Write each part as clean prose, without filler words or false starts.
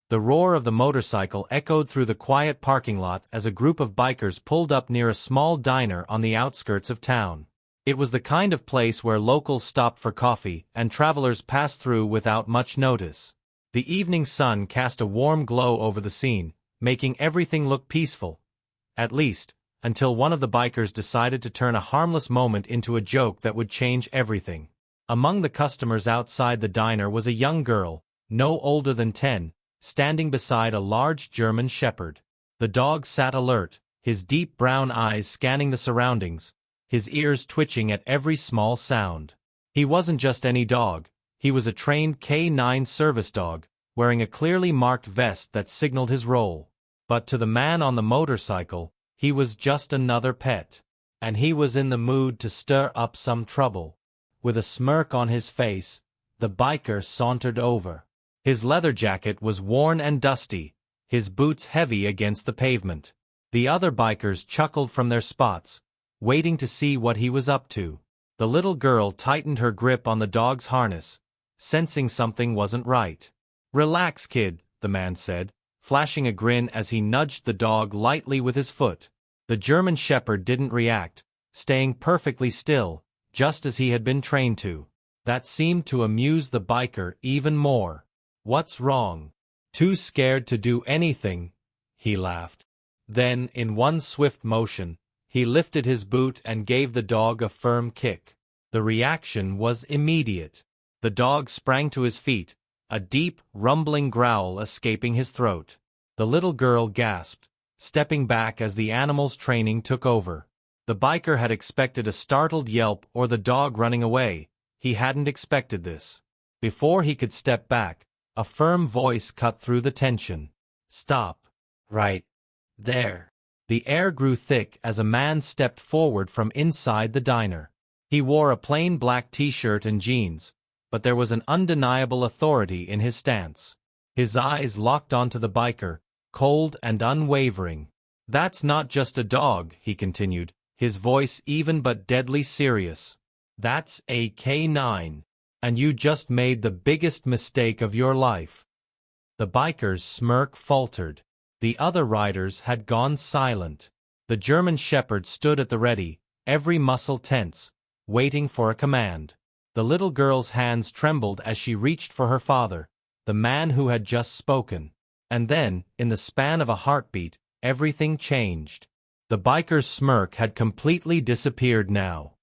The roar of the motorcycle echoed through the quiet parking lot as a group of bikers pulled up near a small diner on the outskirts of town. It was the kind of place where locals stopped for coffee and travelers passed through without much notice. The evening sun cast a warm glow over the scene, making everything look peaceful. At least, until one of the bikers decided to turn a harmless moment into a joke that would change everything. Among the customers outside the diner was a young girl, no older than 10, standing beside a large German shepherd. The dog sat alert, his deep brown eyes scanning the surroundings, his ears twitching at every small sound. He wasn't just any dog, he was a trained K9 service dog, wearing a clearly marked vest that signaled his role. But to the man on the motorcycle, he was just another pet. And he was in the mood to stir up some trouble. With a smirk on his face, the biker sauntered over. His leather jacket was worn and dusty, his boots heavy against the pavement. The other bikers chuckled from their spots, waiting to see what he was up to. The little girl tightened her grip on the dog's harness, sensing something wasn't right. "Relax, kid," the man said, flashing a grin as he nudged the dog lightly with his foot. The German shepherd didn't react, staying perfectly still, just as he had been trained to. That seemed to amuse the biker even more. "What's wrong?" "Too scared to do anything," he laughed. Then, in one swift motion, he lifted his boot and gave the dog a firm kick. The reaction was immediate. The dog sprang to his feet, a deep, rumbling growl escaping his throat. The little girl gasped, stepping back as the animal's training took over. The biker had expected a startled yelp or the dog running away. He hadn't expected this. Before he could step back, a firm voice cut through the tension. "Stop. Right there." The air grew thick as a man stepped forward from inside the diner. He wore a plain black t-shirt and jeans, but there was an undeniable authority in his stance. His eyes locked onto the biker, cold and unwavering. "That's not just a dog," he continued, his voice even but deadly serious. "That's a K9. And you just made the biggest mistake of your life." The biker's smirk faltered. The other riders had gone silent. The German shepherd stood at the ready, every muscle tense, waiting for a command. The little girl's hands trembled as she reached for her father, the man who had just spoken. And then, in the span of a heartbeat, everything changed. The biker's smirk had completely disappeared now.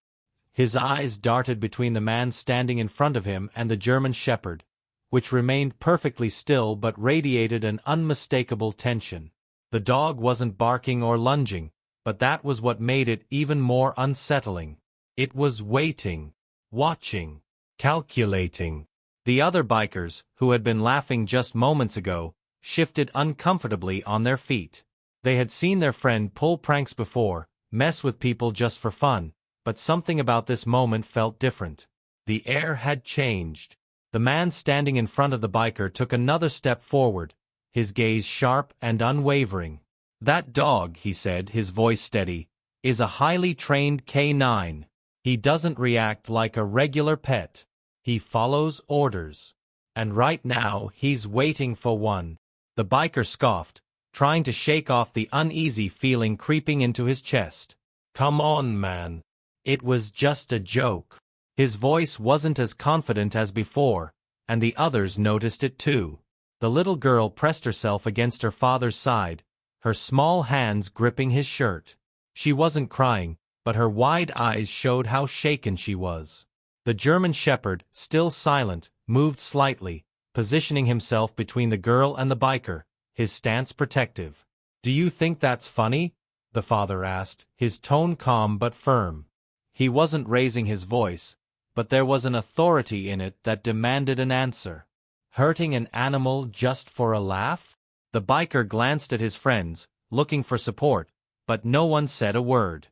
His eyes darted between the man standing in front of him and the German shepherd, which remained perfectly still but radiated an unmistakable tension. The dog wasn't barking or lunging, but that was what made it even more unsettling. It was waiting, watching, calculating. The other bikers, who had been laughing just moments ago, shifted uncomfortably on their feet. They had seen their friend pull pranks before, mess with people just for fun, but something about this moment felt different. The air had changed. The man standing in front of the biker took another step forward, his gaze sharp and unwavering. "That dog," he said, his voice steady, "is a highly trained K9. He doesn't react like a regular pet. He follows orders. And right now, he's waiting for one." The biker scoffed, trying to shake off the uneasy feeling creeping into his chest. "Come on, man. It was just a joke." His voice wasn't as confident as before, and the others noticed it too. The little girl pressed herself against her father's side, her small hands gripping his shirt. She wasn't crying, but her wide eyes showed how shaken she was. The German shepherd, still silent, moved slightly, positioning himself between the girl and the biker, his stance protective. "Do you think that's funny?" the father asked, his tone calm but firm. He wasn't raising his voice, but there was an authority in it that demanded an answer. "Hurting an animal just for a laugh?" The biker glanced at his friends, looking for support, but no one said a word.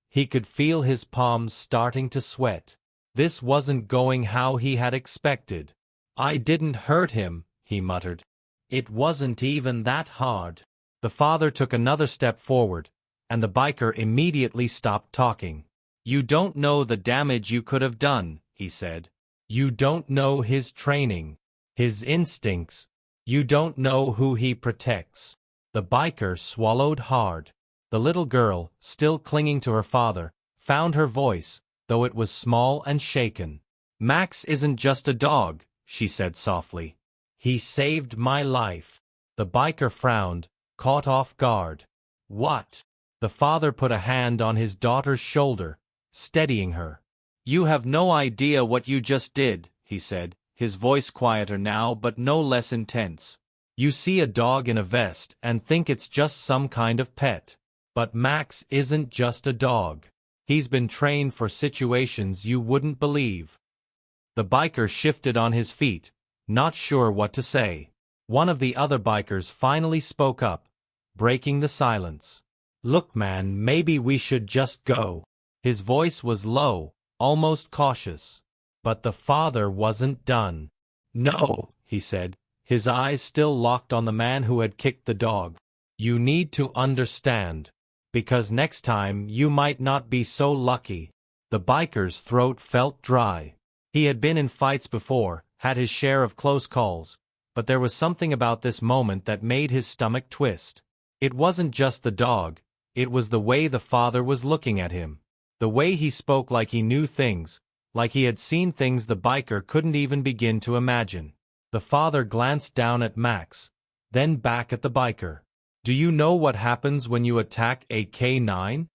He could feel his palms starting to sweat. This wasn't going how he had expected. "I didn't hurt him," he muttered. "It wasn't even that hard." The father took another step forward, and the biker immediately stopped talking. "You don't know the damage you could have done," he said. "You don't know his training, his instincts. You don't know who he protects. The biker swallowed hard. The little girl, still clinging to her father, found her voice, though it was small and shaken. Max isn't just a dog, she said softly. He saved my life. The biker frowned, caught off guard. What? The father put a hand on his daughter's shoulder, steadying her. You have no idea what you just did, he said, his voice quieter now but no less intense. You see a dog in a vest and think it's just some kind of pet. But Max isn't just a dog. He's been trained for situations you wouldn't believe. The biker shifted on his feet, not sure what to say. One of the other bikers finally spoke up, breaking the silence. Look man, maybe we should just go. His voice was low, almost cautious. But the father wasn't done. No, he said, his eyes still locked on the man who had kicked the dog. You need to understand. Because next time you might not be so lucky. The biker's throat felt dry. He had been in fights before, had his share of close calls, but there was something about this moment that made his stomach twist. It wasn't just the dog, it was the way the father was looking at him. The way he spoke like he knew things, like he had seen things the biker couldn't even begin to imagine. The father glanced down at Max, then back at the biker. Do you know what happens when you attack a K9?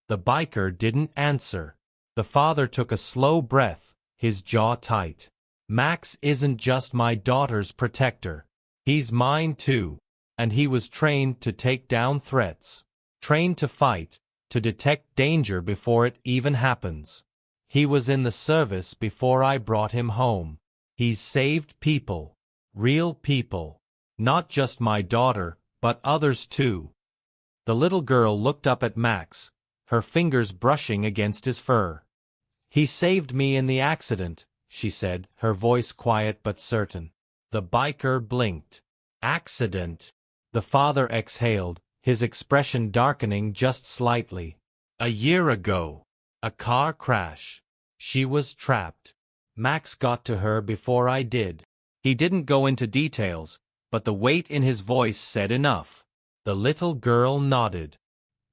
The biker didn't answer. The father took a slow breath, his jaw tight. Max isn't just my daughter's protector. He's mine too. And he was trained to take down threats. Trained to fight, to detect danger before it even happens. He was in the service before I brought him home. He's saved people. Real people. Not just my daughter, but others too. The little girl looked up at Max, her fingers brushing against his fur. He saved me in the accident, she said, her voice quiet but certain. The biker blinked. Accident. The father exhaled, his expression darkening just slightly. A year ago. A car crash. She was trapped. Max got to her before I did. He didn't go into details, but the weight in his voice said enough. The little girl nodded.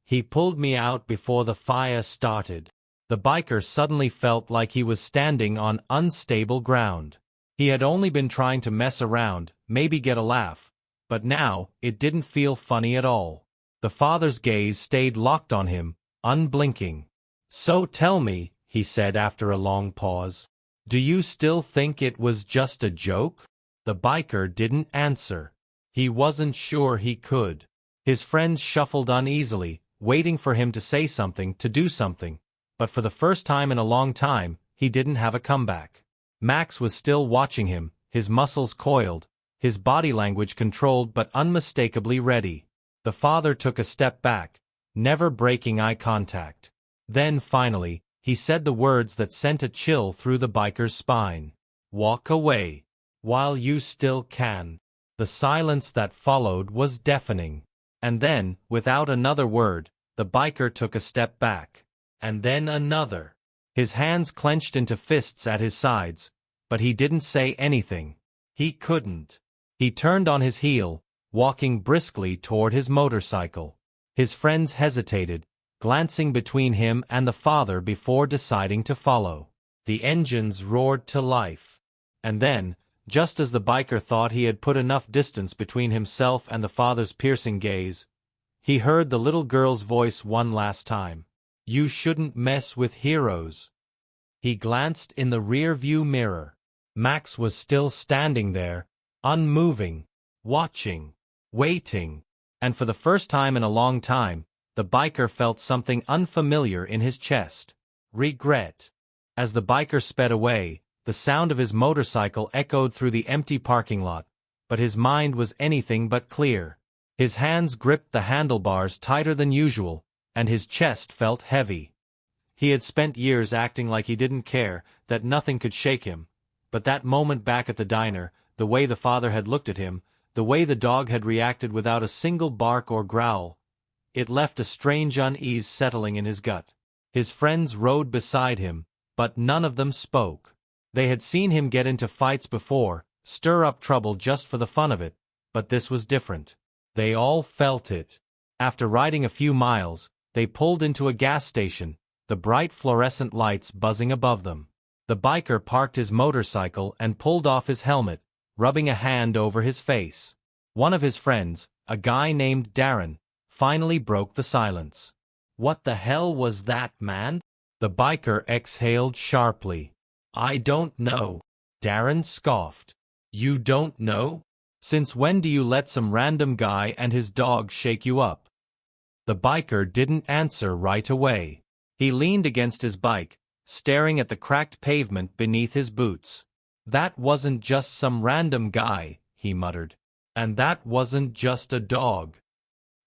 He pulled me out before the fire started. The biker suddenly felt like he was standing on unstable ground. He had only been trying to mess around, maybe get a laugh, but now it didn't feel funny at all. The father's gaze stayed locked on him, unblinking. So tell me, he said after a long pause, do you still think it was just a joke? The biker didn't answer. He wasn't sure he could. His friends shuffled uneasily, waiting for him to say something, to do something. But for the first time in a long time, he didn't have a comeback. Max was still watching him, his muscles coiled, his body language controlled but unmistakably ready. The father took a step back, never breaking eye contact. Then, finally, he said the words that sent a chill through the biker's spine. Walk away. While you still can. The silence that followed was deafening. And then, without another word, the biker took a step back. And then another. His hands clenched into fists at his sides, but he didn't say anything. He couldn't. He turned on his heel, walking briskly toward his motorcycle. His friends hesitated, glancing between him and the father before deciding to follow. The engines roared to life. And then, just as the biker thought he had put enough distance between himself and the father's piercing gaze, he heard the little girl's voice one last time. You shouldn't mess with heroes. He glanced in the rear-view mirror. Max was still standing there, unmoving, watching, waiting, and for the first time in a long time, the biker felt something unfamiliar in his chest. Regret. As the biker sped away, the sound of his motorcycle echoed through the empty parking lot, but his mind was anything but clear. His hands gripped the handlebars tighter than usual, and his chest felt heavy. He had spent years acting like he didn't care, that nothing could shake him, but that moment back at the diner, the way the father had looked at him, the way the dog had reacted without a single bark or growl, it left a strange unease settling in his gut. His friends rode beside him, but none of them spoke. They had seen him get into fights before, stir up trouble just for the fun of it, but this was different. They all felt it. After riding a few miles, they pulled into a gas station, the bright fluorescent lights buzzing above them. The biker parked his motorcycle and pulled off his helmet, rubbing a hand over his face. One of his friends, a guy named Darren, finally broke the silence. "What the hell was that, man?" The biker exhaled sharply. "I don't know." Darren scoffed. "You don't know? Since when do you let some random guy and his dog shake you up?" The biker didn't answer right away. He leaned against his bike, staring at the cracked pavement beneath his boots. "That wasn't just some random guy," he muttered. "And that wasn't just a dog."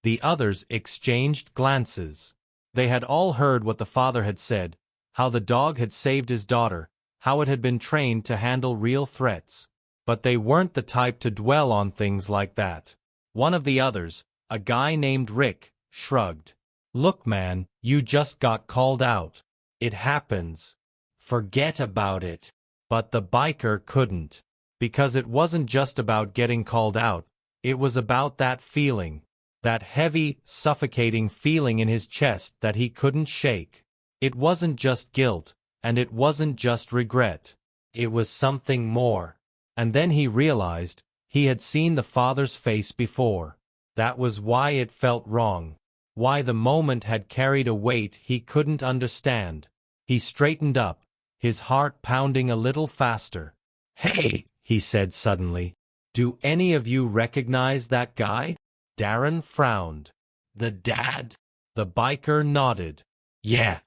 The others exchanged glances. They had all heard what the father had said, how the dog had saved his daughter, how it had been trained to handle real threats. But they weren't the type to dwell on things like that. One of the others, a guy named Rick, shrugged. "Look, man, you just got called out. It happens. Forget about it." But the biker couldn't. Because it wasn't just about getting called out, it was about that feeling. That heavy, suffocating feeling in his chest that he couldn't shake. It wasn't just guilt, and it wasn't just regret. It was something more. And then he realized, he had seen the father's face before. That was why it felt wrong. Why the moment had carried a weight he couldn't understand. He straightened up, his heart pounding a little faster. "Hey," he said suddenly. "Do any of you recognize that guy?" Darren frowned. "The dad?" The biker nodded. "Yeah."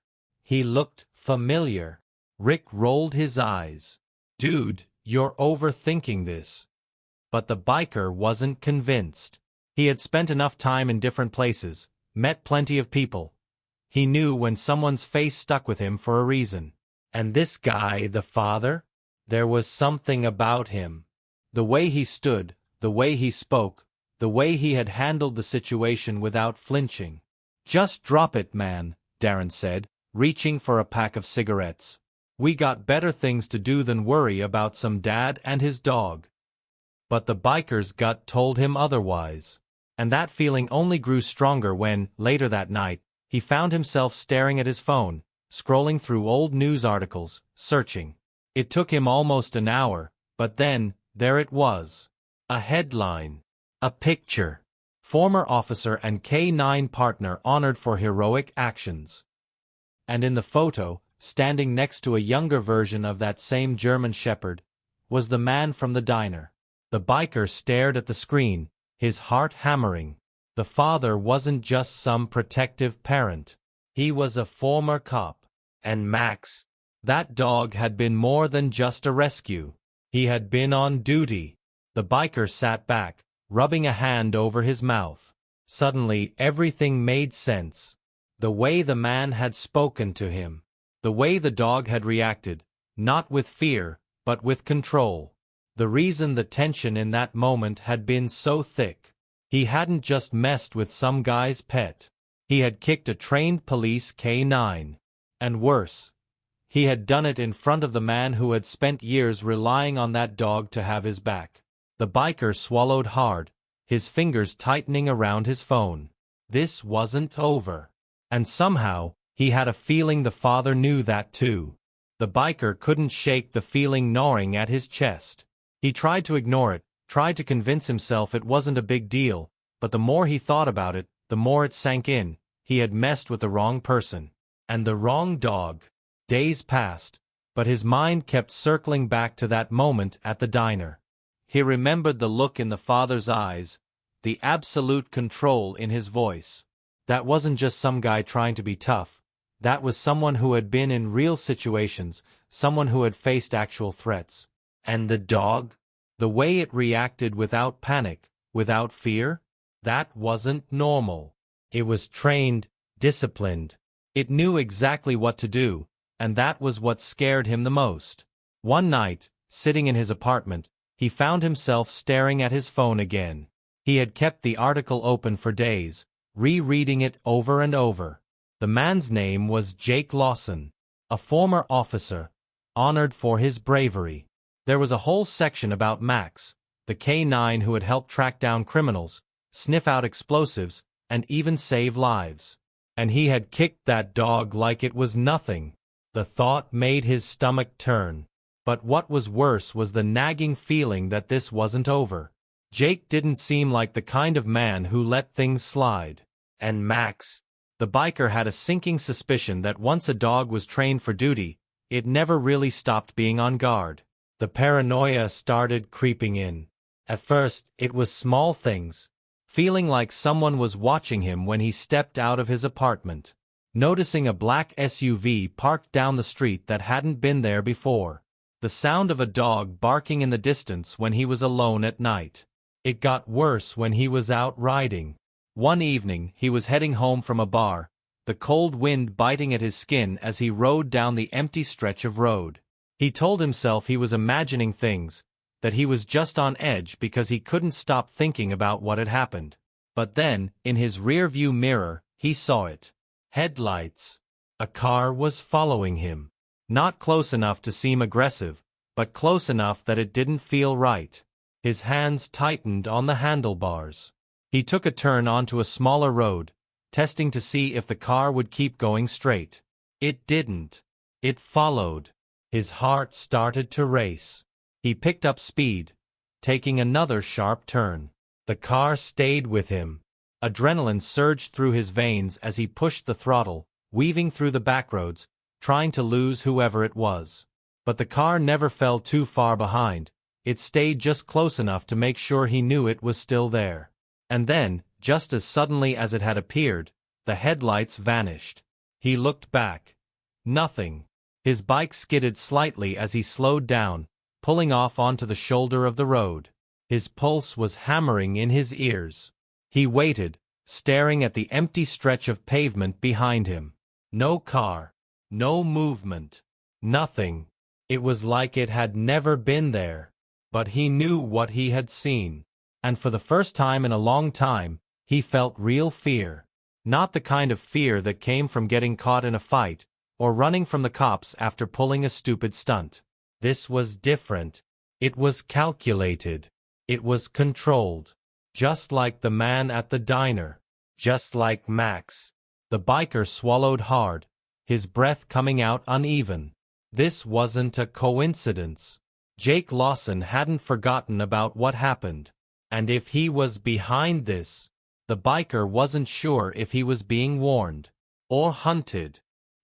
He looked familiar. Rick rolled his eyes. "Dude, you're overthinking this." But the biker wasn't convinced. He had spent enough time in different places, met plenty of people. He knew when someone's face stuck with him for a reason. And this guy, the father? There was something about him. The way he stood, the way he spoke, the way he had handled the situation without flinching. "Just drop it, man," Darren said, reaching for a pack of cigarettes. "We got better things to do than worry about some dad and his dog." But the biker's gut told him otherwise. And that feeling only grew stronger when, later that night, he found himself staring at his phone, scrolling through old news articles, searching. It took him almost an hour, but then, there it was. A headline. A picture. Former officer and K-9 partner honored for heroic actions. And in the photo, standing next to a younger version of that same German Shepherd, was the man from the diner. The biker stared at the screen, his heart hammering. The father wasn't just some protective parent. He was a former cop. And Max, that dog had been more than just a rescue. He had been on duty. The biker sat back, rubbing a hand over his mouth. Suddenly, everything made sense. The way the man had spoken to him. The way the dog had reacted, not with fear, but with control. The reason the tension in that moment had been so thick. He hadn't just messed with some guy's pet. He had kicked a trained police K-9. And worse, he had done it in front of the man who had spent years relying on that dog to have his back. The biker swallowed hard, his fingers tightening around his phone. This wasn't over. And somehow, he had a feeling the father knew that too. The biker couldn't shake the feeling gnawing at his chest. He tried to ignore it, tried to convince himself it wasn't a big deal, but the more he thought about it, the more it sank in. He had messed with the wrong person. And the wrong dog. Days passed, but his mind kept circling back to that moment at the diner. He remembered the look in the father's eyes, the absolute control in his voice. That wasn't just some guy trying to be tough. That was someone who had been in real situations, someone who had faced actual threats. And the dog? The way it reacted without panic, without fear? That wasn't normal. It was trained, disciplined. It knew exactly what to do, and that was what scared him the most. One night, sitting in his apartment, he found himself staring at his phone again. He had kept the article open for days, rereading it over and over. The man's name was Jake Lawson, a former officer, honored for his bravery. There was a whole section about Max, the K9 who had helped track down criminals, sniff out explosives, and even save lives. And he had kicked that dog like it was nothing. The thought made his stomach turn. But what was worse was the nagging feeling that this wasn't over. Jake didn't seem like the kind of man who let things slide. And Max? The biker had a sinking suspicion that once a dog was trained for duty, it never really stopped being on guard. The paranoia started creeping in. At first, it was small things. Feeling like someone was watching him when he stepped out of his apartment. Noticing a black SUV parked down the street that hadn't been there before. The sound of a dog barking in the distance when he was alone at night. It got worse when he was out riding. One evening, he was heading home from a bar, the cold wind biting at his skin as he rode down the empty stretch of road. He told himself he was imagining things, that he was just on edge because he couldn't stop thinking about what had happened. But then, in his rear-view mirror, he saw it. Headlights. A car was following him. Not close enough to seem aggressive, but close enough that it didn't feel right. His hands tightened on the handlebars. He took a turn onto a smaller road, testing to see if the car would keep going straight. It didn't. It followed. His heart started to race. He picked up speed, taking another sharp turn. The car stayed with him. Adrenaline surged through his veins as he pushed the throttle, weaving through the backroads, trying to lose whoever it was. But the car never fell too far behind. It stayed just close enough to make sure he knew it was still there. And then, just as suddenly as it had appeared, the headlights vanished. He looked back. Nothing. His bike skidded slightly as he slowed down, pulling off onto the shoulder of the road. His pulse was hammering in his ears. He waited, staring at the empty stretch of pavement behind him. No car. No movement. Nothing. It was like it had never been there. But he knew what he had seen. And for the first time in a long time, he felt real fear. Not the kind of fear that came from getting caught in a fight, or running from the cops after pulling a stupid stunt. This was different. It was calculated. It was controlled. Just like the man at the diner. Just like Max. The biker swallowed hard, his breath coming out uneven. This wasn't a coincidence. Jake Lawson hadn't forgotten about what happened. And if he was behind this, the biker wasn't sure if he was being warned or hunted.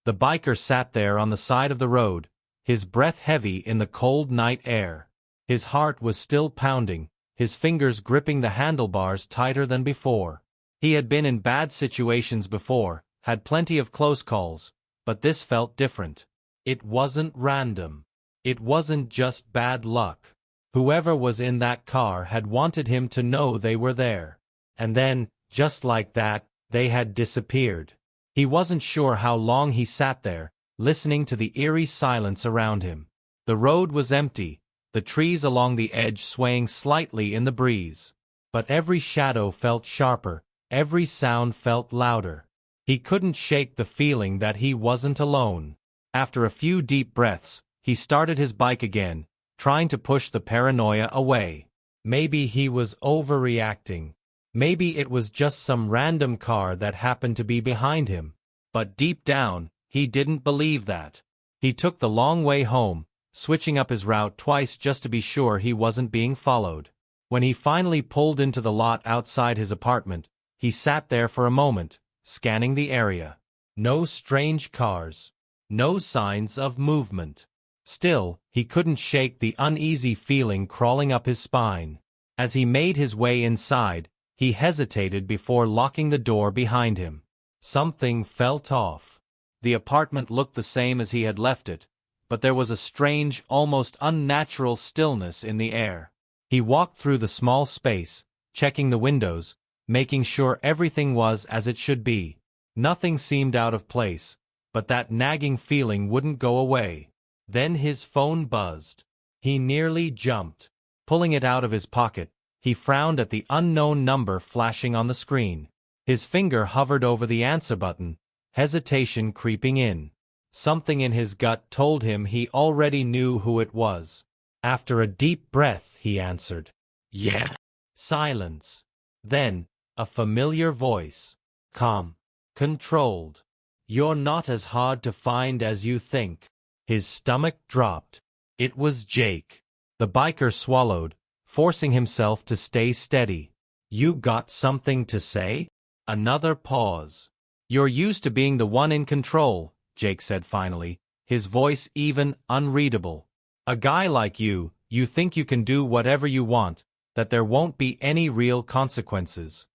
The biker sat there on the side of the road, his breath heavy in the cold night air. His heart was still pounding, his fingers gripping the handlebars tighter than before. He had been in bad situations before, had plenty of close calls, but this felt different. It wasn't random. It wasn't just bad luck. Whoever was in that car had wanted him to know they were there. And then, just like that, they had disappeared. He wasn't sure how long he sat there, listening to the eerie silence around him. The road was empty, the trees along the edge swaying slightly in the breeze. But every shadow felt sharper, every sound felt louder. He couldn't shake the feeling that he wasn't alone. After a few deep breaths, he started his bike again, trying to push the paranoia away. Maybe he was overreacting. Maybe it was just some random car that happened to be behind him. But deep down, he didn't believe that. He took the long way home, switching up his route twice just to be sure he wasn't being followed. When he finally pulled into the lot outside his apartment, he sat there for a moment, scanning the area. No strange cars. No signs of movement. Still, he couldn't shake the uneasy feeling crawling up his spine. As he made his way inside, he hesitated before locking the door behind him. Something felt off. The apartment looked the same as he had left it, but there was a strange, almost unnatural stillness in the air. He walked through the small space, checking the windows, making sure everything was as it should be. Nothing seemed out of place, but that nagging feeling wouldn't go away. Then his phone buzzed. He nearly jumped. Pulling it out of his pocket, he frowned at the unknown number flashing on the screen. His finger hovered over the answer button, hesitation creeping in. Something in his gut told him he already knew who it was. After a deep breath, he answered. Yeah. Silence. Then, a familiar voice. Calm. Controlled. You're not as hard to find as you think. His stomach dropped. It was Jake. The biker swallowed, forcing himself to stay steady. You got something to say? Another pause. You're used to being the one in control, Jake said finally, his voice even unreadable. A guy like you think you can do whatever you want, that there won't be any real consequences.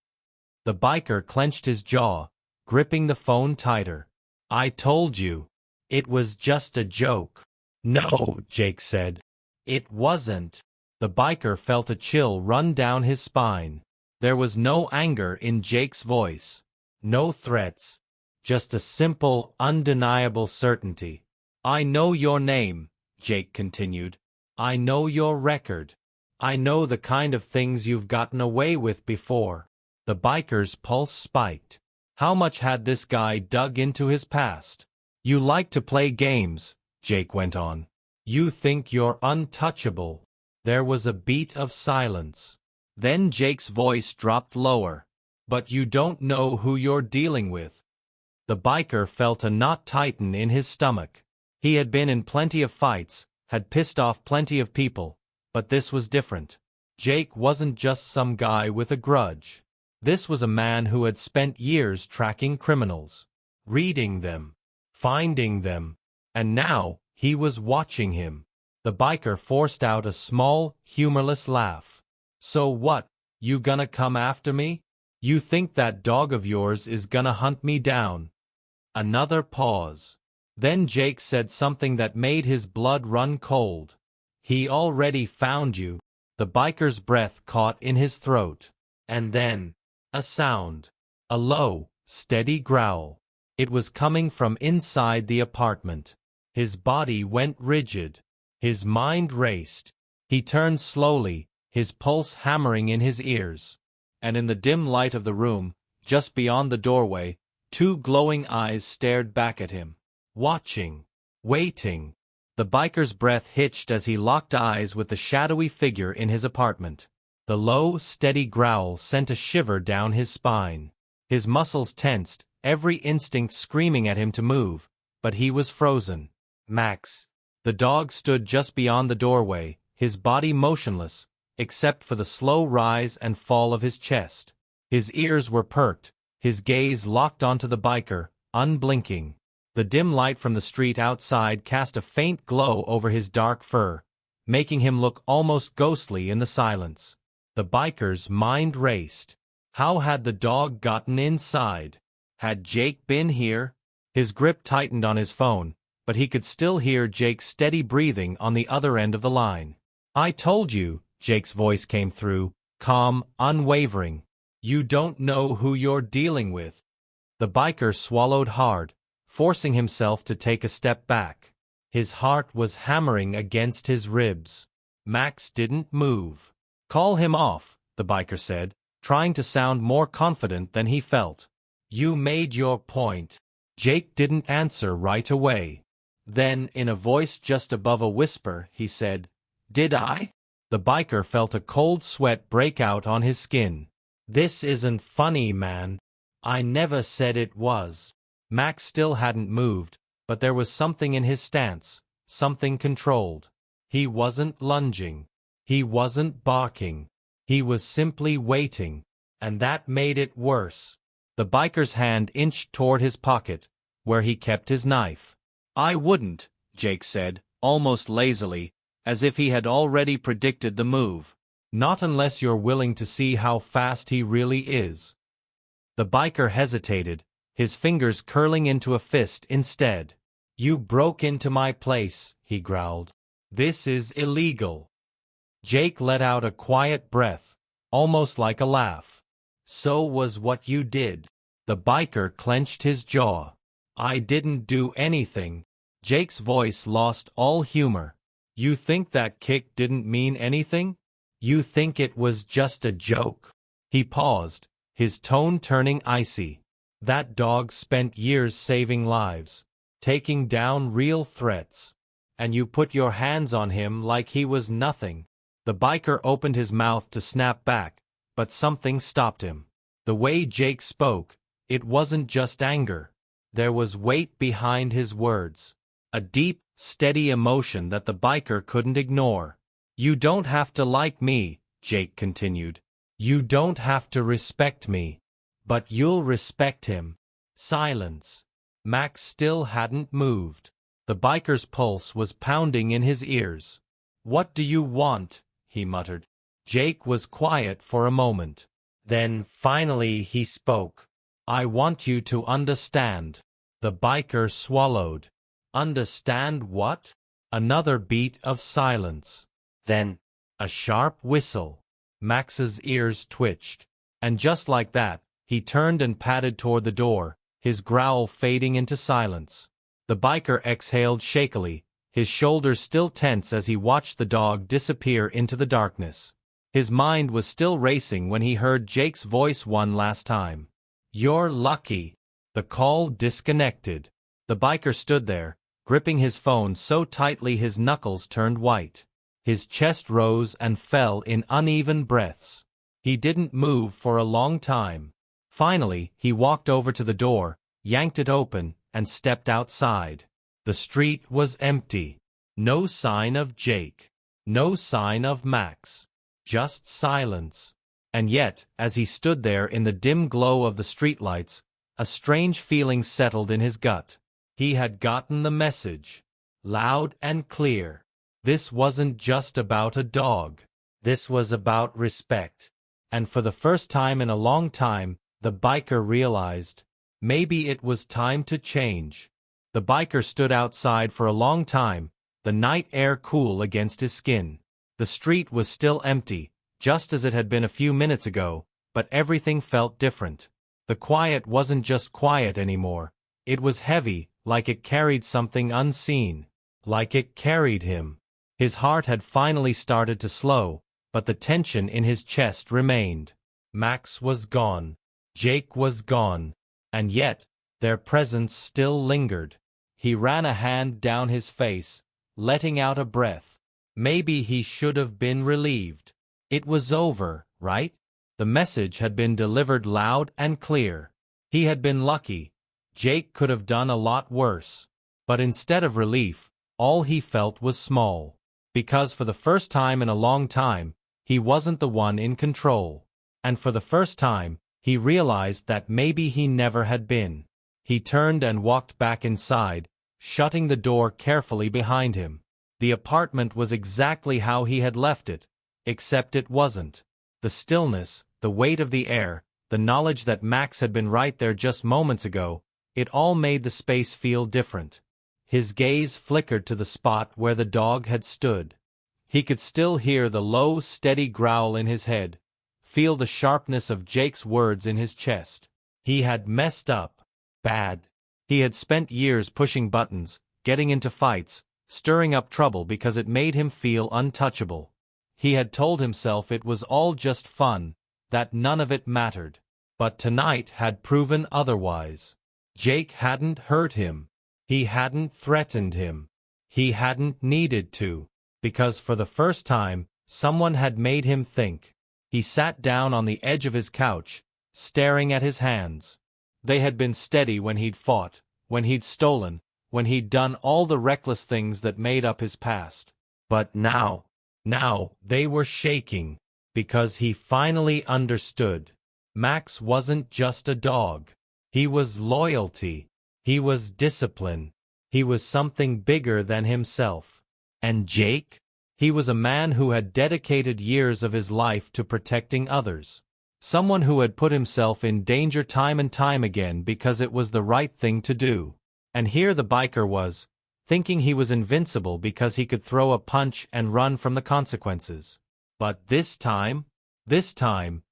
The biker clenched his jaw, gripping the phone tighter. I told you. It was just a joke. No, Jake said. It wasn't. The biker felt a chill run down his spine. There was no anger in Jake's voice. No threats. Just a simple, undeniable certainty. I know your name, Jake continued. I know your record. I know the kind of things you've gotten away with before. The biker's pulse spiked. How much had this guy dug into his past? You like to play games, Jake went on. You think you're untouchable. There was a beat of silence. Then Jake's voice dropped lower. But you don't know who you're dealing with. The biker felt a knot tighten in his stomach. He had been in plenty of fights, had pissed off plenty of people, but this was different. Jake wasn't just some guy with a grudge. This was a man who had spent years tracking criminals, reading them, finding them, and now he was watching him. The biker forced out a small, humorless laugh. So what, you gonna come after me? You think that dog of yours is gonna hunt me down? Another pause. Then Jake said something that made his blood run cold. He already found you. The biker's breath caught in his throat. And then, a sound. A low, steady growl. It was coming from inside the apartment. His body went rigid. His mind raced. He turned slowly, his pulse hammering in his ears. And in the dim light of the room, just beyond the doorway, two glowing eyes stared back at him. Watching. Waiting. The biker's breath hitched as he locked eyes with the shadowy figure in his apartment. The low, steady growl sent a shiver down his spine. His muscles tensed, every instinct screaming at him to move, but he was frozen. Max. The dog stood just beyond the doorway, his body motionless, except for the slow rise and fall of his chest. His ears were perked, his gaze locked onto the biker, unblinking. The dim light from the street outside cast a faint glow over his dark fur, making him look almost ghostly in the silence. The biker's mind raced. How had the dog gotten inside? Had Jake been here? His grip tightened on his phone, but he could still hear Jake's steady breathing on the other end of the line. I told you, Jake's voice came through, calm, unwavering. You don't know who you're dealing with. The biker swallowed hard, forcing himself to take a step back. His heart was hammering against his ribs. Max didn't move. Call him off, the biker said, trying to sound more confident than he felt. You made your point. Jake didn't answer right away. Then, in a voice just above a whisper, he said, Did I? The biker felt a cold sweat break out on his skin. This isn't funny, man. I never said it was. Max still hadn't moved, but there was something in his stance, something controlled. He wasn't lunging. He wasn't barking. He was simply waiting, and that made it worse. The biker's hand inched toward his pocket, where he kept his knife. I wouldn't, Jake said, almost lazily, as if he had already predicted the move. Not unless you're willing to see how fast he really is. The biker hesitated, his fingers curling into a fist instead. You broke into my place, he growled. This is illegal. Jake let out a quiet breath, almost like a laugh. So was what you did. The biker clenched his jaw. I didn't do anything. Jake's voice lost all humor. You think that kick didn't mean anything? You think it was just a joke? He paused, his tone turning icy. That dog spent years saving lives, taking down real threats. and you put your hands on him like he was nothing." The biker opened his mouth to snap back, but something stopped him. The way Jake spoke, it wasn't just anger. There was weight behind his words. A deep, steady emotion that the biker couldn't ignore. "You don't have to like me," Jake continued. "You don't have to respect me. But you'll respect him." Silence. Max still hadn't moved. The biker's pulse was pounding in his ears. "What do you want?" he muttered. Jake was quiet for a moment. Then, finally, he spoke. "I want you to understand." The biker swallowed. "Understand what?" Another beat of silence. Then, a sharp whistle. Max's ears twitched. And just like that, he turned and padded toward the door, his growl fading into silence. The biker exhaled shakily, his shoulders still tense as he watched the dog disappear into the darkness. His mind was still racing when he heard Jake's voice one last time. "You're lucky." The call disconnected. The biker stood there, gripping his phone so tightly his knuckles turned white. His chest rose and fell in uneven breaths. He didn't move for a long time. Finally, he walked over to the door, yanked it open, and stepped outside. The street was empty. No sign of Jake. No sign of Max. Just silence. And yet, as he stood there in the dim glow of the streetlights, a strange feeling settled in his gut. He had gotten the message. Loud and clear. This wasn't just about a dog. This was about respect. And for the first time in a long time, the biker realized, maybe it was time to change. The biker stood outside for a long time, the night air cool against his skin. The street was still empty, just as it had been a few minutes ago, but everything felt different. The quiet wasn't just quiet anymore. It was heavy, like it carried something unseen. Like it carried him. His heart had finally started to slow, but the tension in his chest remained. Max was gone. Jake was gone. And yet, their presence still lingered. He ran a hand down his face, letting out a breath. Maybe he should have been relieved. It was over, right? The message had been delivered loud and clear. He had been lucky. Jake could have done a lot worse. But instead of relief, all he felt was small. Because for the first time in a long time, he wasn't the one in control. And for the first time, he realized that maybe he never had been. He turned and walked back inside, shutting the door carefully behind him. The apartment was exactly how he had left it, except it wasn't. The stillness, the weight of the air, the knowledge that Max had been right there just moments ago, it all made the space feel different. His gaze flickered to the spot where the dog had stood. He could still hear the low, steady growl in his head, feel the sharpness of Jake's words in his chest. He had messed up. Bad. He had spent years pushing buttons, getting into fights, stirring up trouble because it made him feel untouchable. He had told himself it was all just fun, that none of it mattered. But tonight had proven otherwise. Jake hadn't hurt him. He hadn't threatened him. He hadn't needed to. Because for the first time, someone had made him think. He sat down on the edge of his couch, staring at his hands. They had been steady when he'd fought, when he'd stolen, when he'd done all the reckless things that made up his past. But now they were shaking. Because he finally understood. Max wasn't just a dog. He was loyalty. He was discipline. He was something bigger than himself. And Jake? He was a man who had dedicated years of his life to protecting others. Someone who had put himself in danger time and time again because it was the right thing to do. And here the biker was, thinking he was invincible because he could throw a punch and run from the consequences. But this time,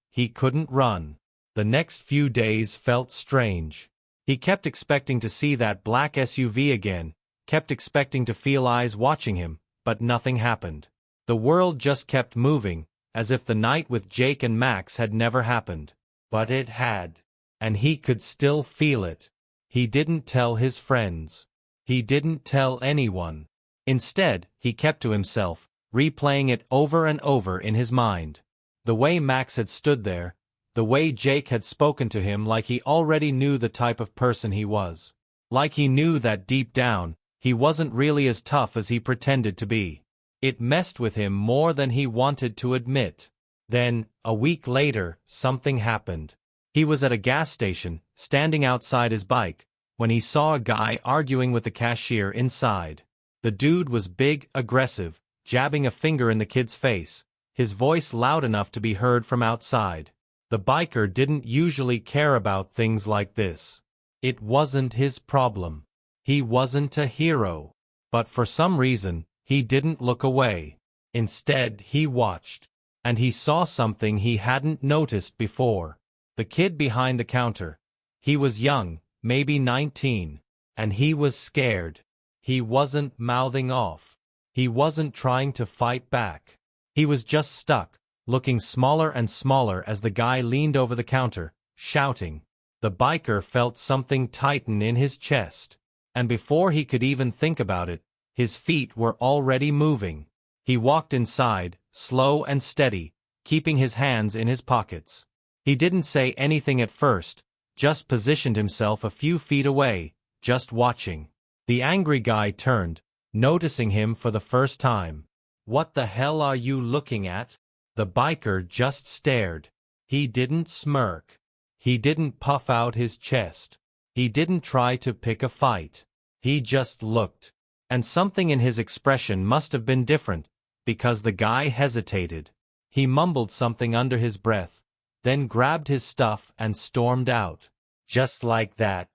he couldn't run. The next few days felt strange. He kept expecting to see that black SUV again, kept expecting to feel eyes watching him, but nothing happened. The world just kept moving, as if the night with Jake and Max had never happened. But it had. And he could still feel it. He didn't tell his friends. He didn't tell anyone. Instead, he kept to himself, replaying it over and over in his mind. The way Max had stood there, the way Jake had spoken to him like he already knew the type of person he was. Like he knew that deep down, he wasn't really as tough as he pretended to be. It messed with him more than he wanted to admit. Then, a week later, something happened. He was at a gas station, standing outside his bike, when he saw a guy arguing with the cashier inside. The dude was big, aggressive, jabbing a finger in the kid's face, his voice loud enough to be heard from outside. The biker didn't usually care about things like this. It wasn't his problem. He wasn't a hero. But for some reason, he didn't look away. Instead, he watched. And he saw something he hadn't noticed before. The kid behind the counter. He was young, maybe 19. And he was scared. He wasn't mouthing off. He wasn't trying to fight back. He was just stuck, looking smaller and smaller as the guy leaned over the counter, shouting. The biker felt something tighten in his chest. And before he could even think about it, his feet were already moving. He walked inside, slow and steady, keeping his hands in his pockets. He didn't say anything at first, just positioned himself a few feet away, just watching. The angry guy turned, noticing him for the first time. "What the hell are you looking at?" The biker just stared. He didn't smirk. He didn't puff out his chest. He didn't try to pick a fight. He just looked. And something in his expression must have been different, because the guy hesitated. He mumbled something under his breath, then grabbed his stuff and stormed out. Just like that.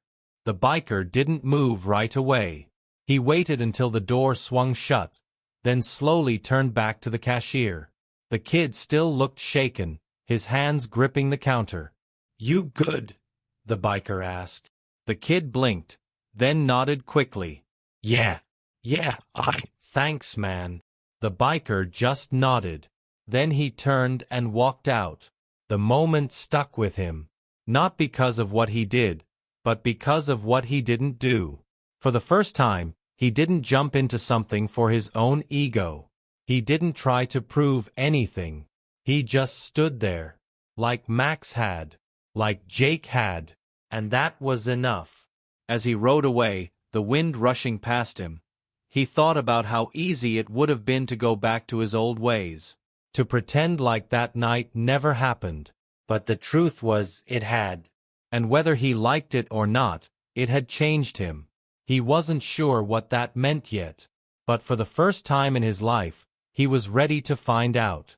The biker didn't move right away. He waited until the door swung shut, then slowly turned back to the cashier. The kid still looked shaken, his hands gripping the counter. "You good?" the biker asked. The kid blinked, then nodded quickly. Yeah, thanks man." The biker just nodded. Then he turned and walked out. The moment stuck with him. Not because of what he did, but because of what he didn't do. For the first time, he didn't jump into something for his own ego. He didn't try to prove anything. He just stood there. Like Max had. Like Jake had. And that was enough. As he rode away, the wind rushing past him, he thought about how easy it would have been to go back to his old ways. To pretend like that night never happened. But the truth was, it had. And whether he liked it or not, it had changed him. He wasn't sure what that meant yet. But for the first time in his life, he was ready to find out.